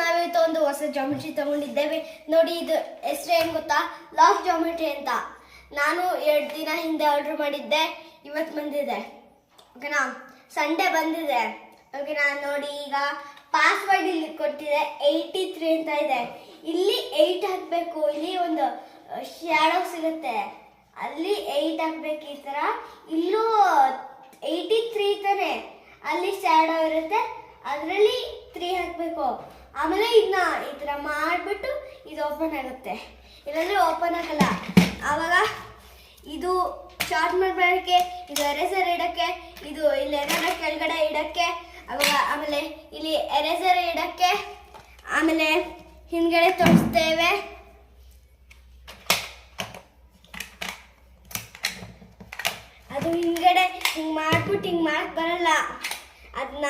ನಾವಿವತ್ತು ಒಂದು ಹೊಸ ಜಾಮೆಟ್ರಿ ತಗೊಂಡಿದ್ದೇವೆ ನೋಡಿ. ಇದು ಹೆಸರು ಏನು ಗೊತ್ತಾ? ಲಾಫ್ಟ್ ಜಾಮೆಟ್ರಿ ಅಂತ. ನಾನು 2 ದಿನ ಹಿಂದೆ ಆರ್ಡರ್ ಮಾಡಿದ್ದೆ, ಇವತ್ತು ಬಂದಿದೆ. ಓಕೆನಾ, ಸಂಡೇ ಬಂದಿದೆ. ಓಕೆನಾ, ನೋಡಿ ಈಗ ಪಾಸ್ವರ್ಡ್ ಇಲ್ಲಿ ಕೊಟ್ಟಿದೆ 83 ಅಂತ ಇದೆ. ಇಲ್ಲಿ 8 ಹಾಕಬೇಕು. ಇಲ್ಲಿ ಒಂದು ಶ್ಯಾಡೋ ಸಿಗುತ್ತೆ, ಅಲ್ಲಿ 8 ಹಾಕ್ಬೇಕು. ಈ ಥರ ಇಲ್ಲೂ 83 ತಾನೆ, ಅಲ್ಲಿ ಶ್ಯಾಡೋ ಇರುತ್ತೆ, ಅದರಲ್ಲಿ 3 ಹಾಕಬೇಕು. ಆಮೇಲೆ ಇದನ್ನ ಈ ಥರ ಮಾಡಿಬಿಟ್ಟು ಇದು ಓಪನ್ ಆಗುತ್ತೆ. ಇಲ್ಲಾಂದರೆ ಓಪನ್ ಆಗಲ್ಲ. ಆವಾಗ ಇದು ಶಾರ್ಟ್ ಮಾಡಬೇಡಕ್ಕೆ, ಇದು ಎರೇಸರ್ ಇಡೋಕ್ಕೆ, ಇದು ಇಲ್ಲಿ ಏನಾರ ಕೆಳಗಡೆ ಇಡೋಕ್ಕೆ, ಅವಾಗ ಆಮೇಲೆ ಇಲ್ಲಿ ಎರೇಸರ್ ಇಡೋಕ್ಕೆ, ಆಮೇಲೆ ಹಿಂದ್ಗಡೆ ತೋರಿಸ್ತೇವೆ. ಅದು ಹಿಂದ್ಗಡೆ ಹಿಂಗೆ ಮಾಡ್ಬಿಟ್ಟು ಹಿಂಗೆ ಮಾಡಕ್ಕೆ ಬರಲ್ಲ. ಅದನ್ನ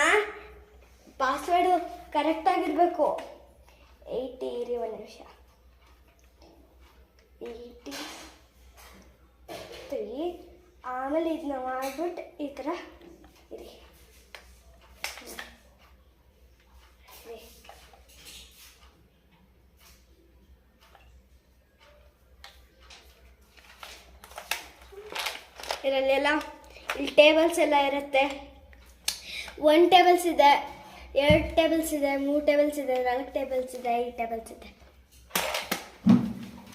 ಪಾಸ್ವರ್ಡು ಕರೆಕ್ಟಾಗಿರಬೇಕು. 80 ಇರಿ, ಒಂದು ನಿಮಿಷ. 83. ಆಮೇಲೆ ಇದನ್ನ ಮಾಡಿಬಿಟ್ಟು ಈ ಥರ ಇರಿ. ಇದರಲ್ಲೆಲ್ಲ ಇಲ್ಲಿ ಟೇಬಲ್ಸ್ ಎಲ್ಲ ಇರುತ್ತೆ. 1 ಟೇಬಲ್ಸ್ ಇದೆ, 2 ಟೇಬಲ್ಸ್ ಇದೆ, 3 ಟೇಬಲ್ಸ್ ಇದೆ, 4 ಟೇಬಲ್ಸ್ ಇದೆ, 5 ಟೇಬಲ್ಸ್ ಇದೆ.